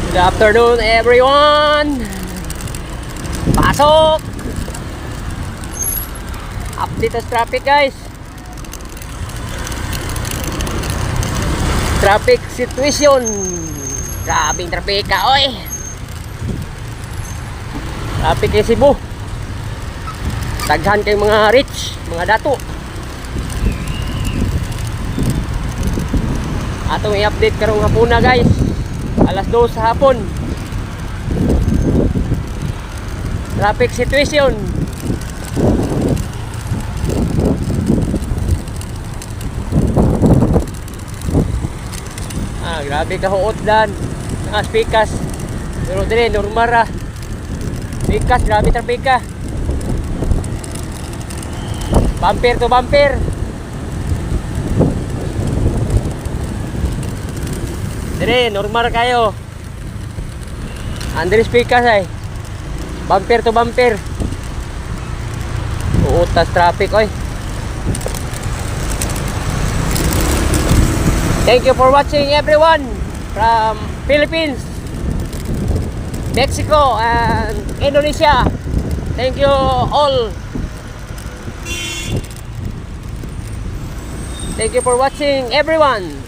Good afternoon everyone. Pasok. Update sa traffic guys. Traffic situation. Grabing trapika oy. Traffic kay Cebu. Taghan kay mga rich, mga dato. Atong i-update karong hapuna guys. Alas 2 sa hapon. Traffic situation. Grabe ka huot dan. Mga speakers. Pero dire normal ra. Speakers grabe trapika. Bumper to bumper. Dire normal kayo. Andre speakers ay. Bumper to bumper. Uutas traffic oy. Thank you for watching everyone from Philippines, Mexico and Indonesia. Thank you all. Thank you for watching everyone.